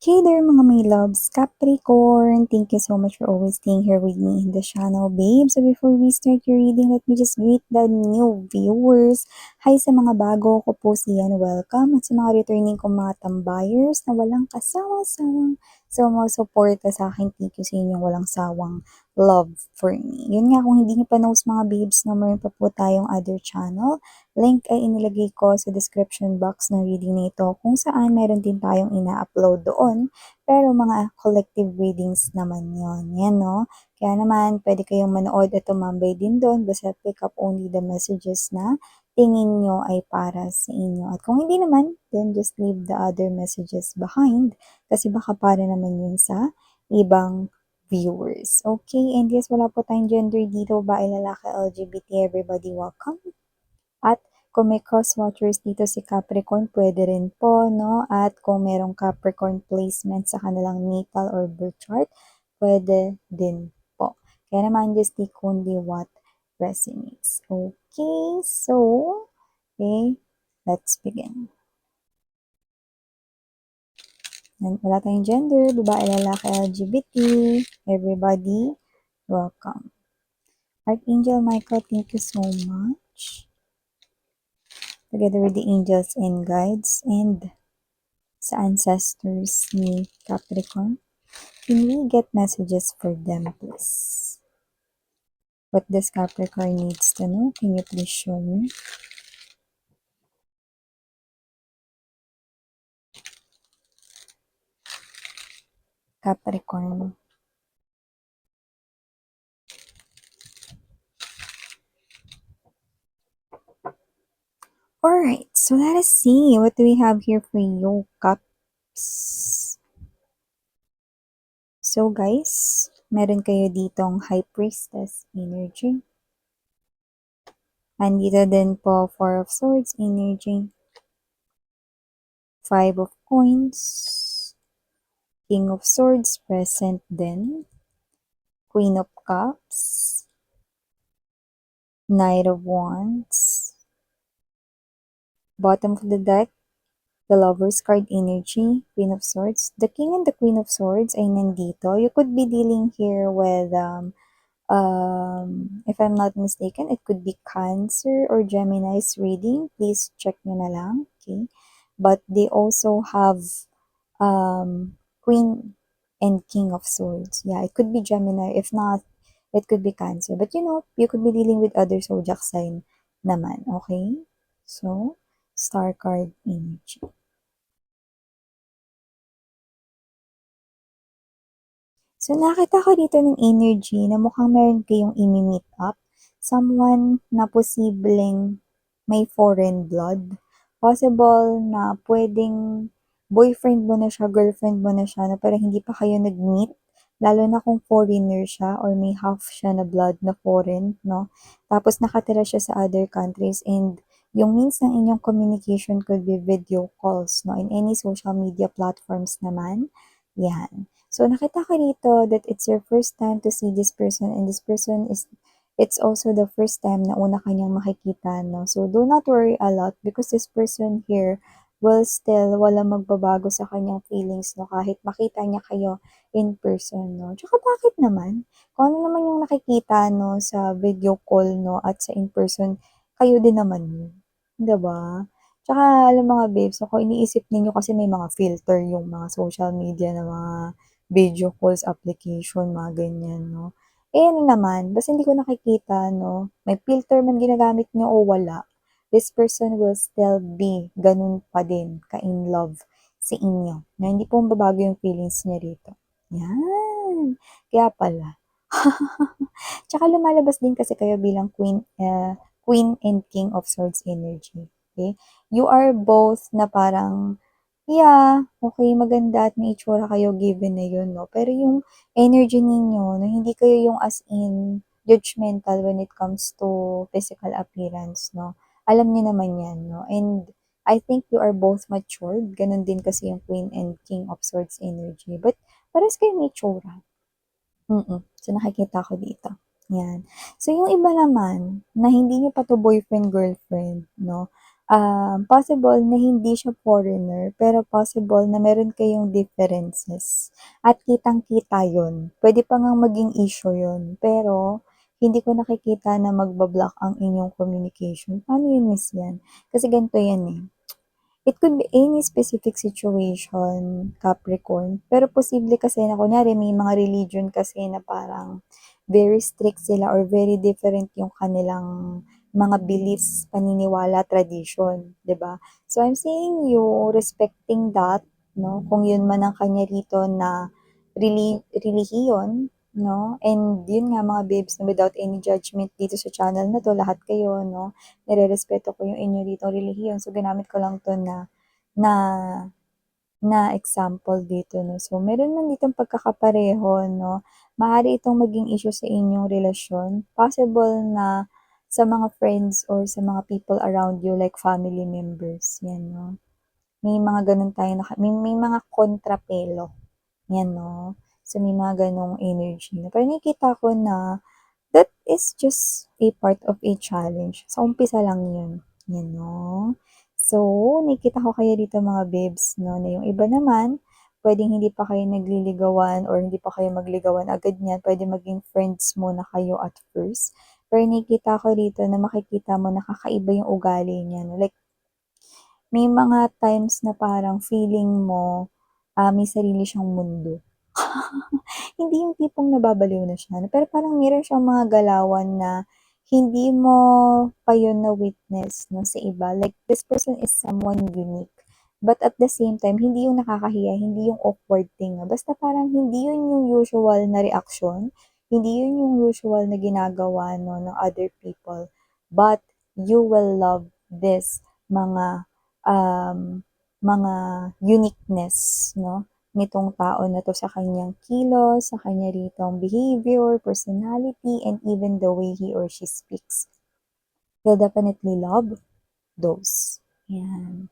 Hey there mga may loves, Capricorn! Thank you so much for always staying here with me in the channel, babe. So before we start your reading, let me just greet the new viewers. Hi sa mga bago ko po siyan, welcome. At sa mga returning kong mga tambayers na walang kasawa-sawang sumusuporta sa akin, thank you sa inyong walang sawang love for me. Yun nga, kung hindi niyo pa knows mga babes na meron pa po tayong other channel, link ay inilagay ko sa description box ng reading nito kung saan meron din tayong ina-upload doon. Pero mga collective readings naman yon. Yan no. Kaya naman, pwede kayong manood at tumambay din doon. Basta pick up only the messages na tingin nyo ay para sa inyo. At kung hindi naman, then just leave the other messages behind. Kasi baka para naman yun sa ibang viewers. Okay, and yes, wala po tayong gender dito. Babae, lalaki, LGBT, everybody welcome. At kung may cross-watchers dito si Capricorn, pwede rin po, no? At kung merong Capricorn placement sa kanilang natal or birth chart, pwede din po. Kaya naman, just take only what resonates. Okay, so, okay, let's begin. Wala tayong gender, babae, lalaki, LGBT, everybody, welcome. Archangel Michael, thank you so much. Together with the angels and guides and sa ancestors ni Capricorn, can we get messages for them, please? What does Capricorn needs to know? Can you please show me? Capricorn. Alright, so let us see. What do we have here for you, Caps? So guys, meron kayo ditong High Priestess energy. Andito din po Four of Swords energy. Five of Coins. King of Swords present din. Queen of Cups. Knight of Wands. Bottom of the deck, the Lover's card energy, Queen of Swords. The King and the Queen of Swords ay nandito. You could be dealing here with, if I'm not mistaken, it could be Cancer or Gemini's reading. Please check nyo na lang. Okay. But they also have Queen and King of Swords. Yeah, it could be Gemini. If not, it could be Cancer. But you know, you could be dealing with other zodiac sign naman. Okay? So, Star card energy. So, nakita ko dito ng energy na mukhang meron kayong imi-meet up. Someone na posibleng may foreign blood. Possible na pwedeng boyfriend mo na siya, girlfriend mo na siya, na parang hindi pa kayo nag-meet. Lalo na kung foreigner siya or may half siya na blood na foreign, no? Tapos nakatira siya sa other countries and yung means ng inyong communication could be video calls, no? In any social media platforms naman. Yan. So, nakita ko dito that it's your first time to see this person and this person is, it's also the first time na una kanyang makikita, no? So, do not worry a lot because this person here will still, wala magbabago sa kanyang feelings, no? Kahit makita niya kayo in person, no? Tsaka bakit naman? Kung ano naman yung nakikita, no, sa video call, no, at sa in person, kayo din naman yun. Diba? Tsaka, alam mga babes, ako iniisip ninyo kasi may mga filter yung mga social media na mga video calls application, mga ganyan, no? Eh, ano naman, basta hindi ko nakikita, no? May filter man ginagamit nyo o wala, this person will still be ganun pa din, ka-in love sa inyo. Na hindi po mababago yung feelings niya rito. Yan. Kaya pala. Tsaka lumalabas din kasi kayo bilang Queen and King of Swords energy. Okay? You are both na parang yeah, okay, maganda at may itsura kayo given na yun, no? Pero yung energy ninyo, no, hindi kayo yung as in judgmental when it comes to physical appearance, no? Alam niyo naman yan, no? And I think you are both matured. Ganun din kasi yung Queen and King of Swords energy. But pares kayo may itsura. So, nakikita ko dito. Yan. So, yung iba naman, na hindi nyo pa to boyfriend, girlfriend, no? possible na hindi siya foreigner, pero possible na meron kayong differences at kitang-kita yun. Puwede pa ngang maging issue yun, pero hindi ko nakikita na magba-block ang inyong communication. Paano yun, miss yan? Kasi ganito yan eh. It could be any specific situation, Capricorn. Pero posible kasi na kunyari may mga religion kasi na parang very strict sila or very different yung kanilang mga beliefs, paniniwala, tradition, 'di ba? So I'm saying you respecting that, no? Kung yun man ang kanya rito na relihiyon, no? And yun nga mga babes, no, without any judgment dito sa channel na to, lahat kayo, no? Nirerespeto ko yung inyo ditong relihiyon. So, ginamit ko lang to na, na example dito, no. So, meron man ditong pagkakapareho, no. Maaari itong maging issue sa inyong relasyon. Possible na sa mga friends or sa mga people around you, like family members. Yan, no. May mga ganun tayo, may mga kontrapelo. Yan, no. So, may mga ganong energy. Pero nakikita ko na that is just a part of a challenge. Sa umpisa lang yun. Yan, no? So, nakikita ko kayo dito mga babes, no? Na yung iba naman, pwedeng hindi pa kayo nagliligawan or hindi pa kayo magligawan agad niyan. Pwede maging friends muna kayo at first. Pero nakikita ko dito na makikita mo nakakaiba yung ugali niya. No? Like, may mga times na parang feeling mo, may sarili siyang mundo. Hindi yung tipong nababaliw na siya, pero parang meron siyang mga galawan na hindi mo pa yun na-witness, no, sa iba. Like, this person is someone unique. But at the same time, hindi yung nakakahiya, hindi yung awkward thing. Basta parang hindi yun yung usual na reaction, hindi yun yung usual na ginagawa, no, ng other people. But you will love this mga uniqueness, no, nitong tao na to sa kanyang kilos, sa kanya ritong behavior, personality, and even the way he or she speaks. You'll definitely love those. Yan.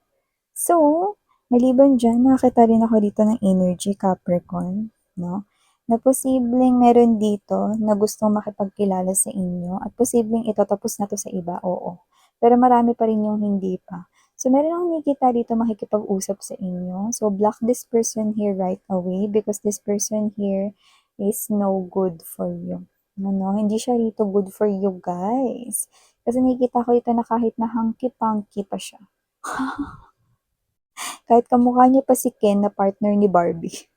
So, maliban dyan, nakakita rin ako dito ng energy Capricorn, no? Na posibleng meron dito na gustong makipagkilala sa inyo at posibleng ito tapos na to sa iba, oo. Pero marami pa rin yung hindi pa. So, meron akong nakikita dito makikipag-usap sa inyo. So, block this person here right away because this person here is no good for you. Ano, hindi siya rito good for you, guys. Kasi nakikita ko ito na kahit na hanky-panky pa siya. Kahit kamukha niya pa si Ken na partner ni Barbie.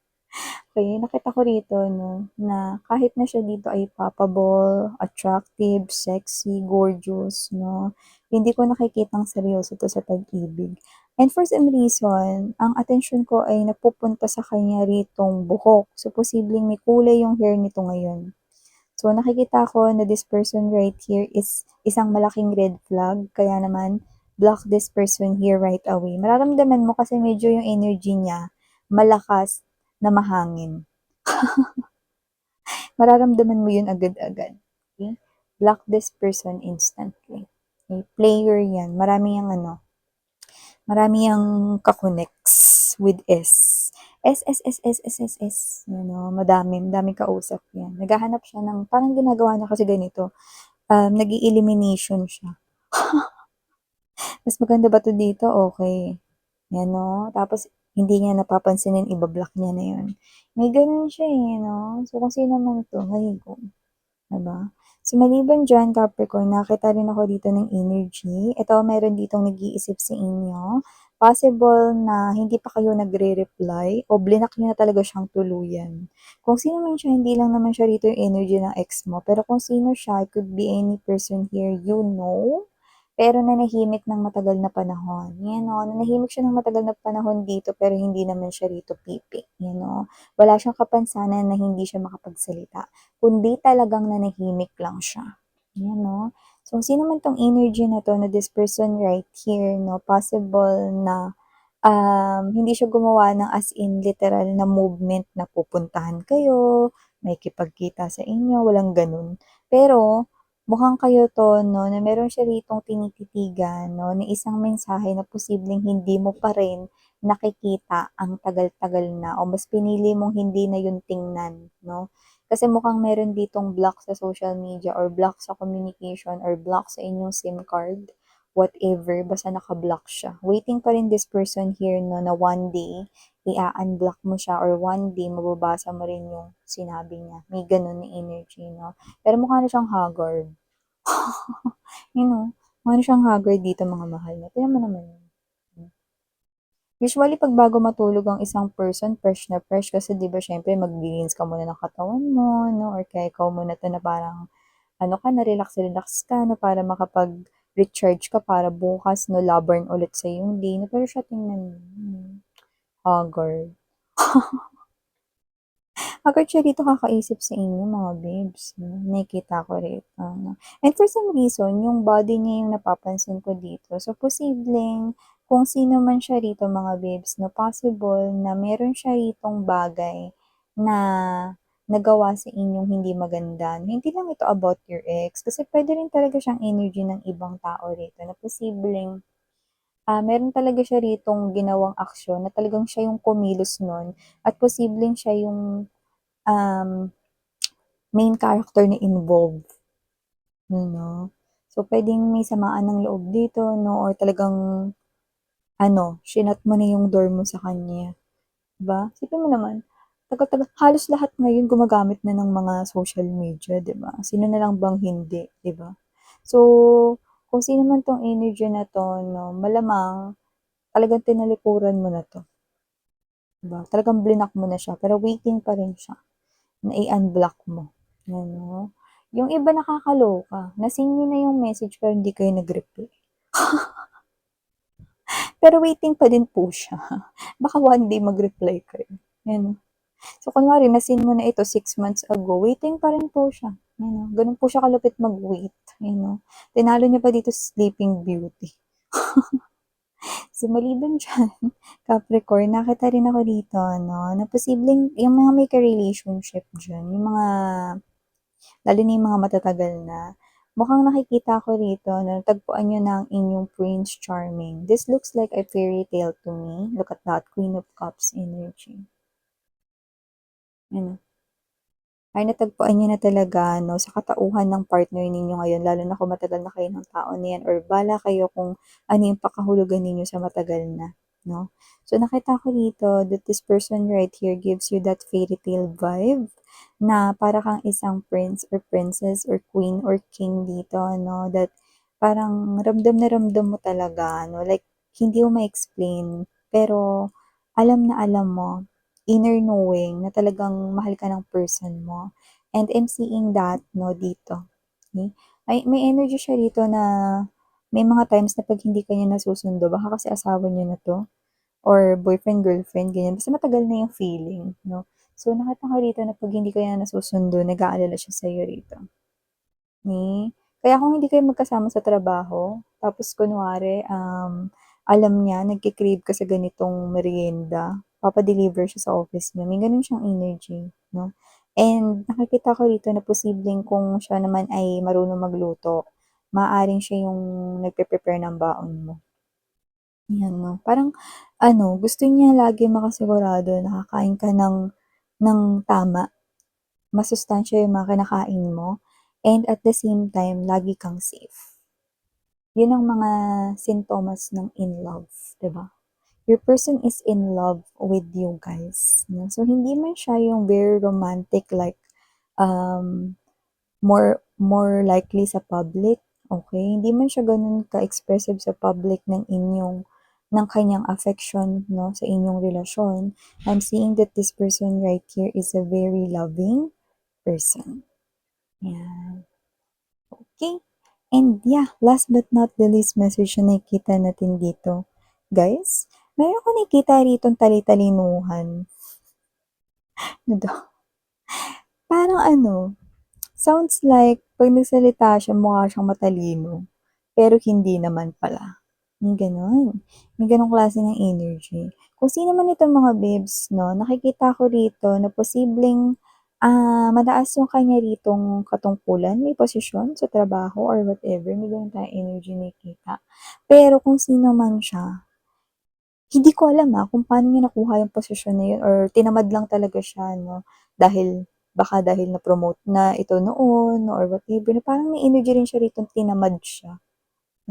Okay, nakita ko rito, no, na kahit na siya dito ay papable, attractive, sexy, gorgeous, no, hindi ko nakikitang seryoso to sa pag-ibig. And for some reason, ang attention ko ay napupunta sa kanya ritong buhok. So, posibleng may kulay yung hair nito ngayon. So, nakikita ko na this person right here is isang malaking red flag. Kaya naman, block this person here right away. Mararamdaman mo kasi medyo yung energy niya malakas na mahangin. Mararamdaman mo yun agad-agad. Okay? Block this person instantly. Okay? Player yan. Marami yung kakonects with S. S. Madaming kausap yan. Naghahanap siya ng, parang ginagawa niya kasi ganito, nag-elimination siya. Mas maganda ba to dito? Okay. Yan, no? Tapos, hindi niya napapansinin, ibablock niya na yun. May ganun siya eh, no? So, kung sino man to, go. Diba? So, maliban dyan, Capricorn, nakita rin ako dito ng energy. Ito, meron ditong nag-iisip sa inyo. Possible na hindi pa kayo nagre-reply o blinak nyo na talaga siyang tuluyan. Kung sino man siya, hindi lang naman siya rito yung energy ng ex mo. Pero kung sino siya, it could be any person here you know, pero nanahimik ng matagal na panahon. Yan o, nanahimik siya ng matagal na panahon dito pero hindi naman siya rito pipi. Yan o, wala siyang kapansanan na hindi siya makapagsalita, kundi talagang nanahimik lang siya. Yan o. So, sino man tong energy na to na this person right here, no, possible na hindi siya gumawa ng as in literal na movement na pupuntahan kayo, may kipagkita sa inyo, walang ganun. Pero, mukhang kayo to, no, na meron siya ritong tinititigan, no, na isang mensahe na posibleng hindi mo pa rin nakikita ang tagal-tagal na o mas pinili mong hindi na yun tingnan, no? Kasi mukhang meron ditong block sa social media or block sa communication or block sa inyong SIM card whatever, basta naka-block siya. Waiting pa rin this person here, no, na one day, i-unblock mo siya or one day, mababasa mo rin yung sinabi niya. May ganun na energy, no? Pero mukha na siyang haggard. You know, mukha na siyang haggard dito, mga mahal na. Tingnan mo naman yun. Usually, 'pag bago matulog ang isang person, fresh na fresh kasi 'di ba siyempre maglilinis ka muna ng katawan mo 'no, or kaya ikaw muna 'to na parang ano ka na, relax-relax ka 'no, para makapag-recharge ka para bukas 'no, laban ulit sa yung day 'no. Pero siya tingnan mo, haggard. Agad siya dito kakaisip sa inyo mga babes, 'no, nakikita ko rito, 'no. And for some reason, yung body niya yung napapansin ko dito. So, posibleng kung sino man siya rito mga babes 'no, possible na meron siya ritong bagay na nagawa sa inyong hindi maganda. Hindi lang ito about your ex, kasi puwede rin talaga siyang energy ng ibang tao rito na posibleng, meron talaga siya ritong ginawang aksyon na talagang siya yung kumilos nun at posibleng siya yung main character na involved, you know. So, puwedeng may samaan ng loob dito 'no or talagang ano, shinut mo na yung door mo sa kanya, 'di ba? Isipin mo naman, tagal-tagal halos lahat ngayon gumagamit na ng mga social media, 'di ba? Sino na lang bang hindi, 'di ba? So, kung sino man 'tong energy na 'to 'no, malamang talagang tinalikuran mo na 'to, 'di ba? Talagang blinak mo na siya pero waiting pa rin siya na i-unblock mo, ano. Yung iba nakakaloka, na-seen niyo na yung message pero hindi kayo nag-reply. Pero waiting pa din po siya. Baka one day mag-reply kayo, yan. So kunwari na-seen mo na ito 6 months ago, waiting pa rin po siya, gano'n po siya kalupit mag-wait, Tinalo niya pa dito sa Sleeping Beauty. So maliban diyan, Capricorn, nakita rin ako dito 'no, na posibleng yung mga may ka-relationship diyan, yung mga lalo na yung mga matatagal na, mukhang nakikita ko rito na natagpuan niyo na ang inyong Prince Charming. This looks like a fairy tale to me. Look at that, Queen of Cups energy. Ano, ay natagpuan niyo na talaga 'no, sa katauhan ng partner ninyo ngayon lalo na kung matagal na kayo ng tao na 'yan or bahala kayo kung ano yung pakahulugan ninyo sa matagal na, 'no. So nakita ko dito that this person right here gives you that fairy tale vibe na para kang isang prince or princess or queen or king dito 'no, that parang ramdam na ramdam mo talaga ano, like hindi mo ma-explain pero alam na alam mo inner knowing na talagang mahal ka ng person mo. And I'm seeing that 'no, dito, okey. May energy siya dito na may mga times na 'pag hindi ka niya nasusundo baka kasi asawa niyo na 'to or boyfriend, girlfriend, ganyan. Basta matagal na yung feeling 'no. So, nakita ko rito na 'pag hindi ka niya nasusundo nag-aalala siya sa'yo rito. Kaya kung hindi kayo magkasama sa trabaho, tapos kunwari, alam niya nagke-crave ka sa ganitong merienda, papa-deliver siya sa office niyo, may gano'n siyang energy, 'no? And nakikita ko rito na posibleng kung siya naman ay marunong magluto, maaaring siya yung nagpe-prepare ng baon mo, 'yan 'no. Parang ano, gusto niya lagi makasigurado na kakain ka ng tama. Masustansya yung mga kinakain mo and at the same time, lagi kang safe. Yun ang mga sintomas ng in love, 'di ba? Your person is in love with you guys, 'no? So, hindi man siya yung very romantic like, um, more likely sa public, okay? Hindi man siya gano'n ka-expressive sa public ng kanyang affection 'no, sa inyong relasyon. I'm seeing that this person right here is a very loving person. Yan, okey. And yeah, last but not the least message na nakikita natin dito, guys, meron akong nakikita ritong tali-talinuhan. Ano daw, parang ano, sounds like 'pag nagsalita siya mukha siyang matalino, pero hindi naman pala. May gano'n, may gano'ng klase ng energy. Kung sino man itong mga babes 'no, nakikita ko rito na posibleng, mataas yung kanya ritong katungkulan, may posisyon sa trabaho or whatever, may gano'n tayong energy nakikita. Pero kung sino man siya, hindi ko alam, kung paano niya nakuha yung posisyon na yun or tinamad lang talaga siya 'no, baka dahil na-promote na ito noon or whatever, na parang may energy rin siya ritong tinamad siya.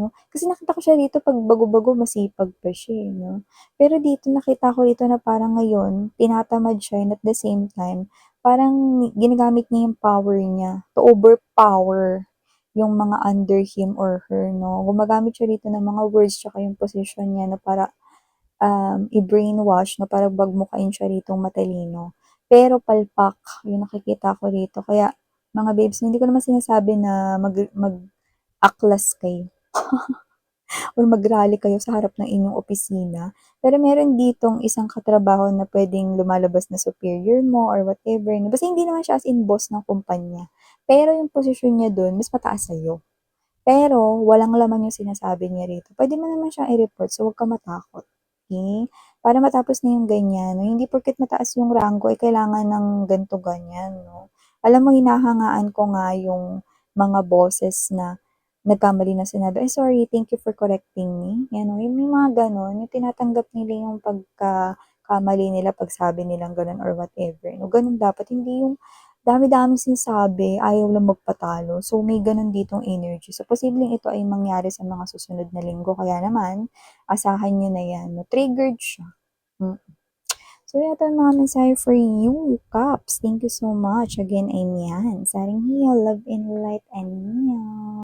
'no? Kasi nakita ko siya dito 'pag bago-bago masipag pa siya, eh, 'no? Pero dito nakita ko dito na parang ngayon tinatamad siya and at the same time, parang ginagamit niya yung power niya to overpower yung mga under him or her 'no. Gumagamit siya dito ng mga words tsaka yung position niya na para, i-brainwash 'no, para bagmukain siya ditong matalino. Pero palpak yung nakikita ko dito. Kaya mga babes, hindi ko naman sinasabi na mag-aklas kayo or mag-rally kayo sa harap ng inyong opisina. Pero meron ditong isang katrabaho na puwedeng lumalabas na superior mo or whatever 'no. Basta hindi naman siya as in boss ng kumpanya. Pero yung posisyon niya dun mas mataas sa'yo. Pero walang laman yung sinasabi niya rito. Puwede mo naman siyang i-report, so huwag kang matakot, okey? Para matapos na yung ganyan 'no, hindi porket mataas yung ranggo, eh, kailangan ng ganito, ganyan 'no. Alam mo hinahangaan ko nga yung mga bosses na nagkamali na sinabi, "Ay sorry, thank you for correcting me." Yan 'no, yung may mga gano'n, yung tinatanggap nila yung pagkakamali nila 'pag sabi nilang gano'n or whatever 'no, gano'n dapat. Hindi yung dami-daming sinasabi, ayaw lang magpatalo. So, may gano'n ditong energy. So, posibleng ito ay mangyari sa mga susunod na linggo. Kaya naman, asahan niyo na 'yan 'no, triggered siya. Mm. So, ito ang mga mensahe for you, Caps. Thank you so much. Again, I'm Yan. Saring Hiya, love and light and meow.